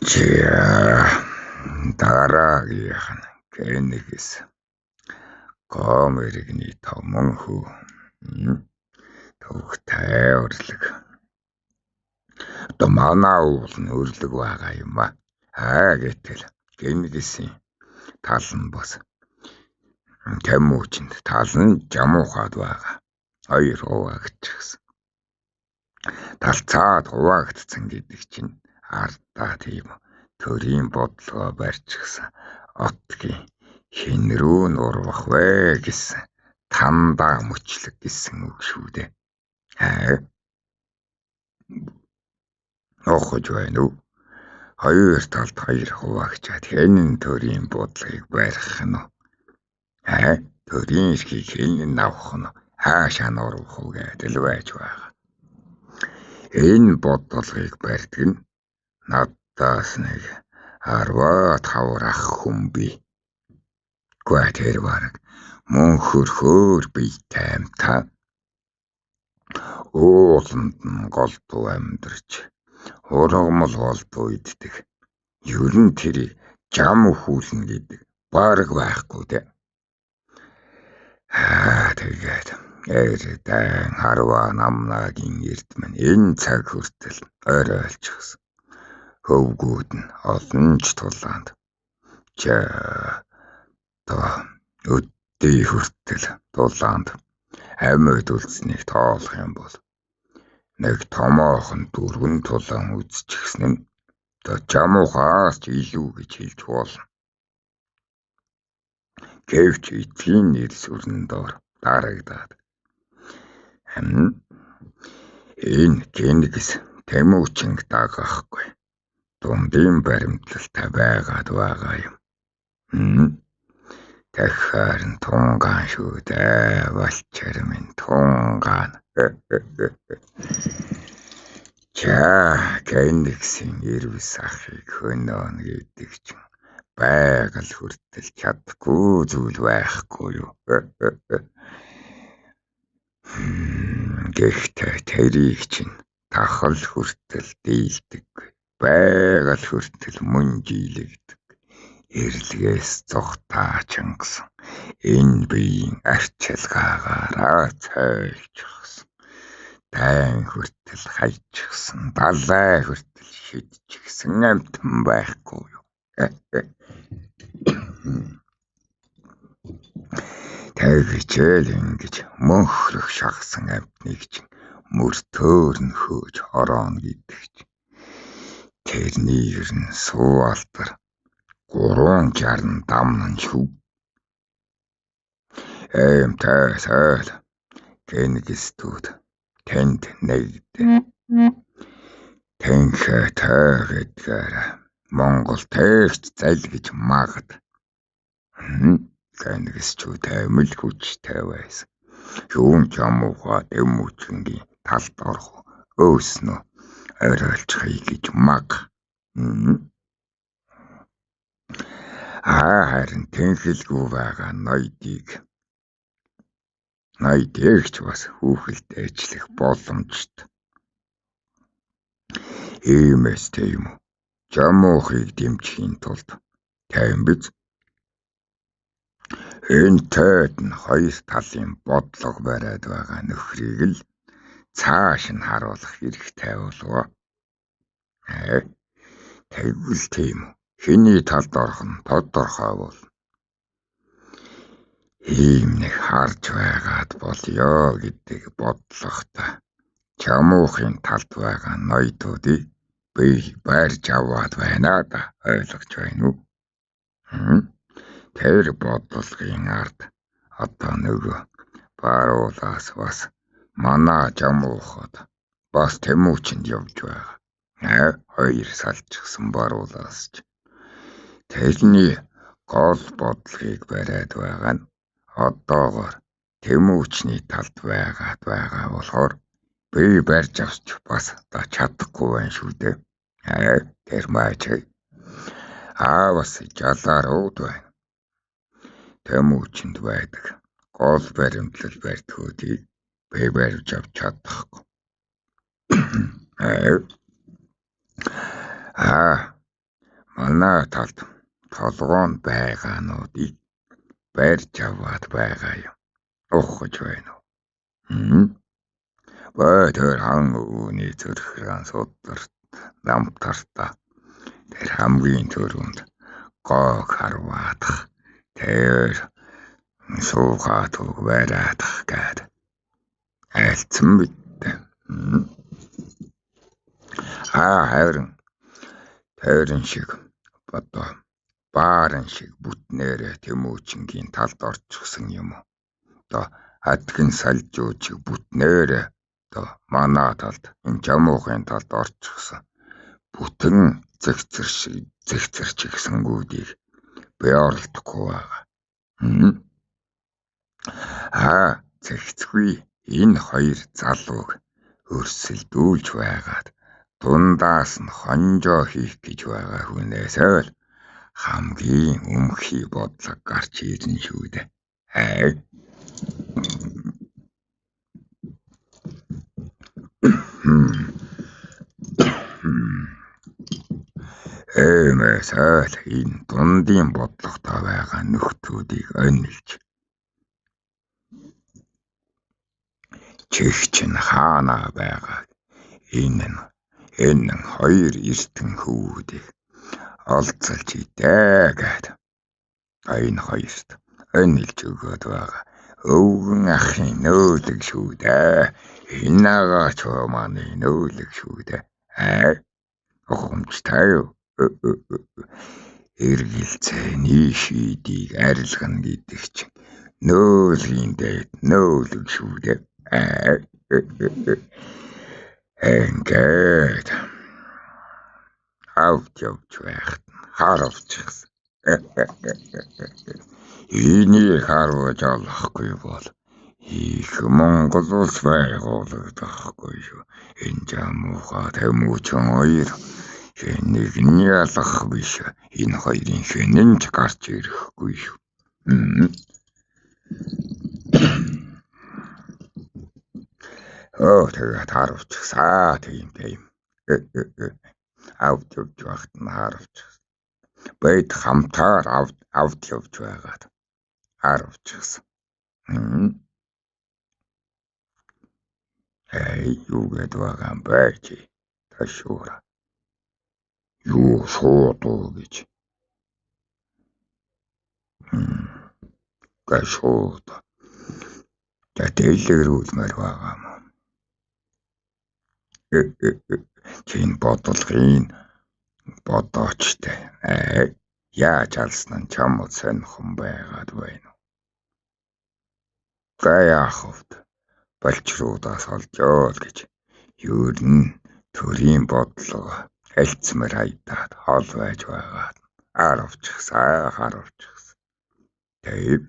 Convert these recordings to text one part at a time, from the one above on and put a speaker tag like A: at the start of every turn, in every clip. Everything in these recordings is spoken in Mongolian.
A: За дараагийнх нь Кенигс гом иргэний томон хүү төвхтэй өрлөг. Одоо манай уул нь өрлөг байгаа юм а. Гэтэл Кенигсийн тал нь бас Тэмүүчэнд тал нь жамуухад байгаа. Хоёр хуваагдчихсан. Талцаад хуваагдсан гэдэг чинь ардаа тийм төрийн бодлогоо барьчихсан отгийн хэн рүү нурвах вэ гэсэн тандаа мөчлөг гэсэн үг шүү дээ. Нохож байна уу? Хоёр талд хоёр хуваагчаад хэн төрийн бодлогыг барих нь төрийн эрхийг хэн авах нь хаашаа нурвах уу гэдэг л байж байгаа. Энэ бодлогыг барьдаг нь надаас нэг 15 ах хүн бий. Гэхдээ тэр бараг мөн хөрхөөр бий таймтаа ууланд нь голдуу амьдарч ургамал голдуу иддэг. Ер нь тэр жам өхүүлнэ гэдэг бараг байхгүй дээ. Тэгээд эрдэн харваа намнагийн эрдмэн энэ цаг хүртэл оройлчихсан. Хөвгүүд нь олонч тулаанд өдний хүртэл тулаанд амьд үлдсэнийг тоолох юм бол нэг томоохон 4 тулаан үзчихсэн нь жамуухаас ч илүү гэж хэлж болно. Гэвч эцгийн нэр сүрэн доор дарагдаад энэ Кенигс Тэмүүчэнг дагахгүй дундын баримталтай байгаад байгаа юм. Тэгэхээр нь тунгаан шүү дээ. Болчор минь тунгаан. Кенигсийн ирвэс ахыг хөнөөн гэдэг чинь байгаль хүртэл чадахгүй зүйл байхгүй юу? Гэхдээ тэрийг чинь тахал хүртэл дийлдэг. Байгаль хүртэл мөн жилэгдэг. Эрлэгээс зугатаачангсан энэ биеийн арчилгаагаараа цайлчихсан. Дайн хүртэл хайчихсан. Далай хүртэл шидчихсэн амтан байхгүй юу? Тэгжэл ингэж мөнхрөх шахсан амтныг чинь мөртөөр нь хөөж хорооно гэдэг чинь тэрний ер нь сууалтар 360 дамнан шүү. Тайл Кенигсдүүд тэнд нэгдэ. Тэнхэ тайгэдгээр Монгол тэгч залгиж магад. Кенигсчүүд амил хүчтэй байсан. Юун жамууга Тэмүүчэнгийн талд орох өөснө оройлцохыг гэж маг. Харин тэнхэлгүй байгаа ноёдыгч бас хүүхэлд ажиллах боломжтой. Иймээс тийм үү. Жамуухыг дэмжихийн тулд тайм биз. Энэ тойд нь хоёр талын бодлого бариад байгаа нөхрийг л цааш нь харуулах хэрэгтэй болов. Тэгвэл тийм үү. Хэний талд орох нь тодорхой болно. Ийм нэг харж байгаад болёо гэдэг бодлоготой жамуухын талд байгаа ноёдуудыг би барьж аваад байна да. Ойлгож байна уу? Тэр бодлогын ард одоо нөгөө баруулаас бас манай жамуухад бас Тэмүүчэнд явж байгаа. Хоёр салчихсан баруулаас ч тэрний гол бодлогыг бариад байгаа нь одоогоор Тэмүүчний талд байгаа болохоор би барьж авч бас чадахгүй байна шүү дээ. Тэр маач бас жалаар ууд байна. Тэмүүчэнд байдаг гол баримтлал барьдгуудыг би барьж авч чадахгүй. манай талд толгоонд байгаануудыг барьж аваад байгаа юм. Ухаж байна уу? Тэр хан өвөний зүрхэн сударт намтарта тэр хамгийн түрүүнд гог харваадах тэр суугаад бараадах гээд айлцсан битээ. Харин тойрон шиг бодоо баарын шиг бүтнээрээ Тэмүүчингийн талд орчихсон юм уу? Одоо адгин салжууч бүтнээрээ одоо манай талд энэ жамуухын талд орчихсон. Бүтэн зэгцэрч гисэнгүүдийг би оролдохгүй байгаа. Зэгцгүй энэ хоёр залууг өрсөлдүүлж байгаад дундаас нь хонжоо хийх гэж байгаа хүнээсээ л хамгийн өмхий бодлого гарч ирнэ шүү дээ. Эмээсэл энэ дундын бодлоготой байгаа нөхдүүдийг онилж чихч нь хаана байгаа энэ хоёр эртэн хүүдийг олзолж идэ гээд энэ хоёрт онилж өгöd байгаа. Өвгөн ахын нөөлөг шүү дээ. Энэ агаач маань нөөлөг шүү дээ. Ухамжтай юу? Эргэлзээний шийдийг арилгана гэдэг чинь нөөлгийн дээд нөөлөг шүү дээ. Ингээд авч явж байхад харавчихсан. Энийг харуулж олохгүй бол их Монгол улс байгуулагдахгүй шүү. Энэ жамуухай Тэмүүчин хоёр нэг нь ялах биш. Энэ хоёрын хэнэнч гарч ирэхгүй шүү. Тэгээд харавчихсан. Тийм. Авч явж байхад нь харавчихсан. Бид хамтаар авч явж байгаад харавчихсан. Юу гээд байгаа юм бэ чи? Ташуура. Юу шуудуу гэж. Гашууд. Дэлгэрүүлмээр байгаа юм. Чин бодлогын бодоочтой. Яаж алсан нь чамд сонирхон байгаад байна уу? Гаяховд болчруудаас олжоо гэж юу н төрийн бодлого хэлцмэр хайдаад хол байж байгаад харавчихсан. Тэгээд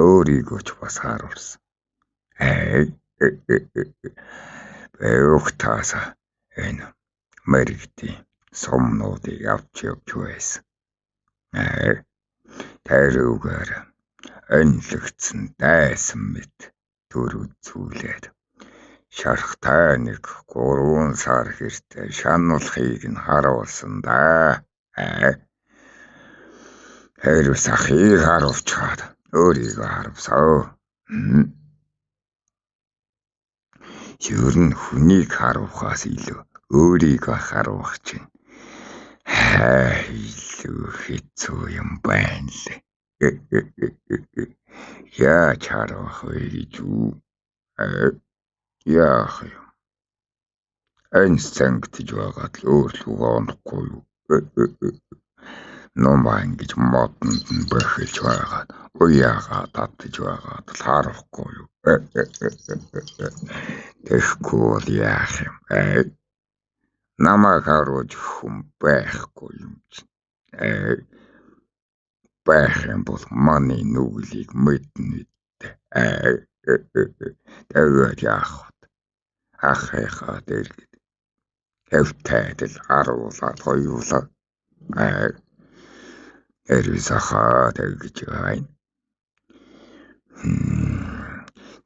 A: өөрийгөө ч бас харуулсан. Өгтаасаа энэ мэрэгдийн сумнуудыг авч явж байсан. Тэрүүгээр онилогдсон дайсан мэт төр үзүүлээд шархтай нэг 3 сар хэртэй шаналхыг нь харуулсан да. Хэрвээ ахыг харуулчаад өөрийгөө харавсаа. Ер нь хүнийг харуулахаас илүү өөрийгөө харуулах чинь илүү хэцүү юм байна лээ. Яаж харуулах вэ гэж үү? Яах юм? Энэ зангидж байгаад л өөрлөгөө онохгүй юу? Номаа ингэж модонд нь бохилж байгаад уяагаа татж байгаад л харахгүй юу? Тэгэхгүй бол яах юм? Намайг харуулж хүн байхгүй юм чинь. Байх юм бол манай нүглийг мэднэ. Тэгээд яах вэ? Ахыхаа дэргэд эвтээд л харуулаад хоёулаа. Эрвисахаа тэгж байна.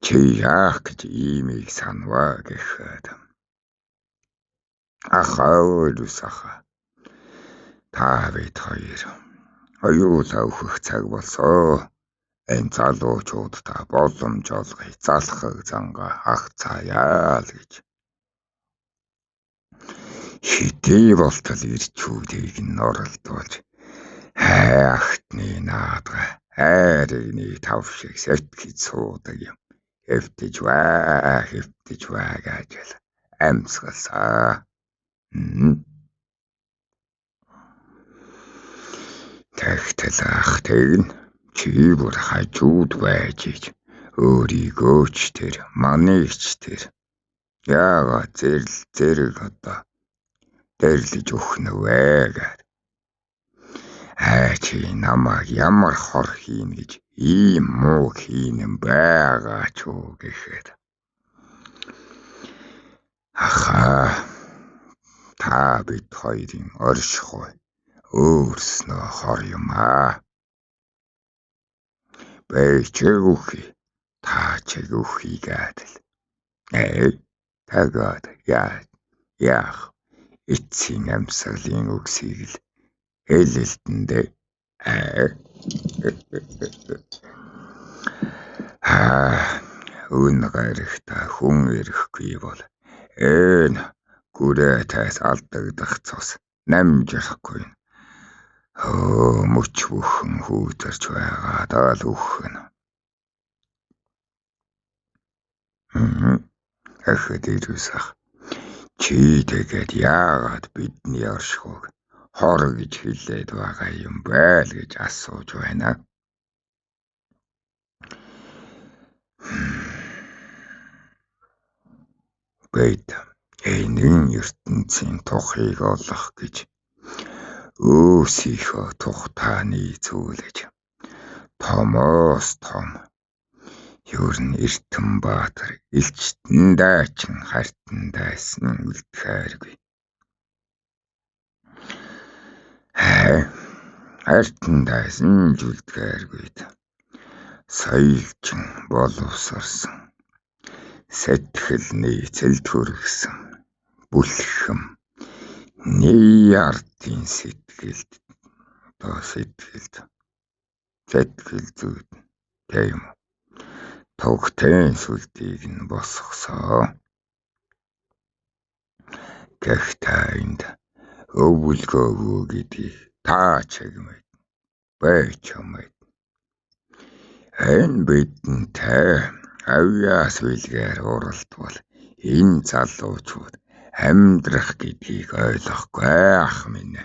A: Чи яах гэж иймийг санаваа гэхэд ахаа өрвисахаа. Та бид хоёр оюулаа өөхөх цаг болсоо. Энэ залуучуудаа боломж олгоё, залхаг зангаа хагцааяа л гэж. Хэдий болтол ирчүүдийг нь оролдуулж хайхтны наадга хайрны тав шиг сэтгэж суудаг юм. Хэвтэж бай гэж амьсгалсаа. Тэгтэл ах тэгнэ чи бүр хажууд байж ич өөрийгөө ч тэр манайч тэр яагаад зэрэг одоо дэрлэж өгнө вэ гэд. Чи намайг ямар хор хийн гэж ийм муу хийнэн байгаа ч үү гэхэд. Аха та бид хоёрын оршихуй өөрснөө хор юм аа. Бэчээгүхий та чээгүхий гэдэл. Tagad яах эцсийн амьсгалын үгсийг л хэлэлтэндээ өн гарихта хүн ирэхгүй бол энэ гүрэтээс алдагдах цус намжихгүй. Мөч бүхэн хүүдэрч байгаа дал үхэн. Ахад ирүүсах. Чи тэгээд яагаад бидний оршихуйг хор гэж хэлээд байгаа юм бэ л гэж асууж байна. Бид энэ ертөнцийн тухыг олох гэж өөрсийнхөө тухтааны зүйлэж томоос том ер нь Эрдэнэбаатар элчтэн дайчин хартан дайсан үлдэхээргүй. Хартан дайсан үлдэхээргүйд соёлчин боловсрсан сэтгэл нийцэлд хүргэсэн бүлхэм нэг ардын сэтгэл зүйд тийм тогтын сүлдийг нь босгосоо. Гэхдээ энд өвөлгөөгөө гэдгийг та чигмэд байж юмэд. Энэ бидэнтэй авьяас билгээр уралдвал энэ залуучууд амьдрах гэдгийг ойлгохгүй ах минь.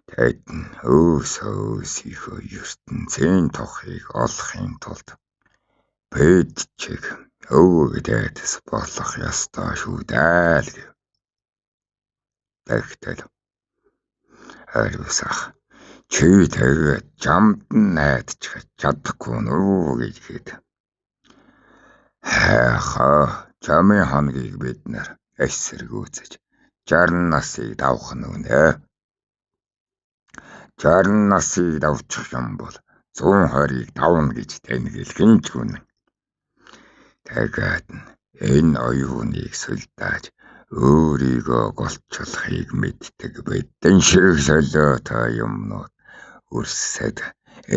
A: Тэд нь өөрсийнхөө ертөнцийн тухыг олохын тулд бид чиг өвөгдөөс болох ёстой шүү дээ. Тэгтэл хариусах чи тэгээд жамд найдчих чадахгүй нүү гэхэд. Чамын хоногийг бид нар эсэргүүцэж 60 насыг давах нүнэ. 60 насыг давчих юм бол 120-ыг давна гэж тэнэглэх нь ч үнэн. Тэгээд энэ оюуныг сүлдааж өөрийгөө голчлохыг мэддэг бидэн шиг солиотой юмнууд үрсэд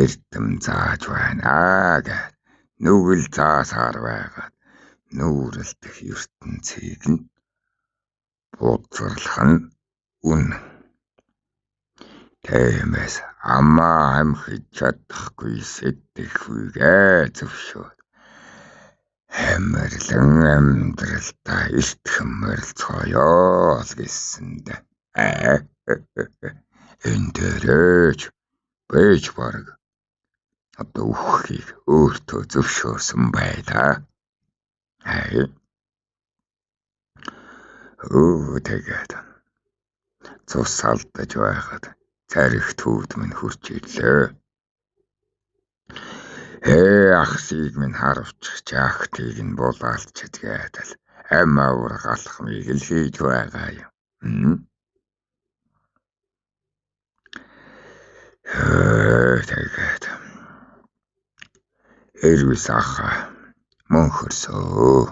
A: эрдэм зааж байна гэд нүгэл заасаар байгаад нүүрэлдэх ертөнцийг нь буудсарлах нь үнэн. Тиймээс амаа амхиж чадахгүй сэтгэхүйгээ зөвшөөр. Хэмэрлэн амьдралдаа илтгэн морилцгоё л гэсэндэ. Энэ дээрээч бэж бараг одоо үххийг өөртөө зөвшөөрсөн байлаа. Тэгээд цус алдаж байхад царих төвд минь хурж ирлээ. Ахсыг минь харавчих чахтыг нь булаалчихэд гэдэл амаар галахмыг л хийж байгаа юм. Тэгээд эрвис аха мөнхөрсөө.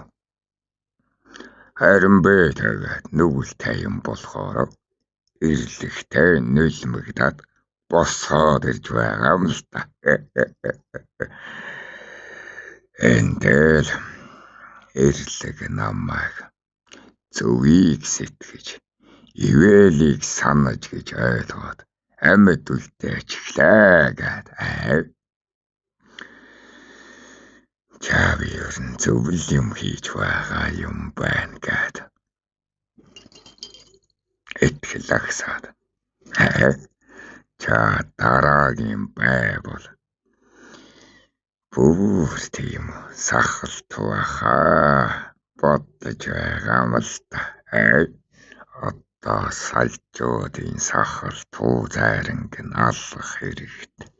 A: Харин бэ тэгээд нүгэлтэй юм болохоор ирлэгтэй нөлмөгдөд босгоод ирж байгаа юм л та. Эндэл ирлэг намайг зөвийг сэтгэж, ивэлийг санаж гэж ойлгоод амьд үлдээч гэлээ гэд. Чаав ер нь зөвл юм хийж байгаа юм байна гэд. Итгэл агсаад. Ча дараагийн байвал бүр тийм сахалт байхаа бодож байгаа юм л та. Одоо сальжуудын сахалт зайранг нь алах хэрэгтэй.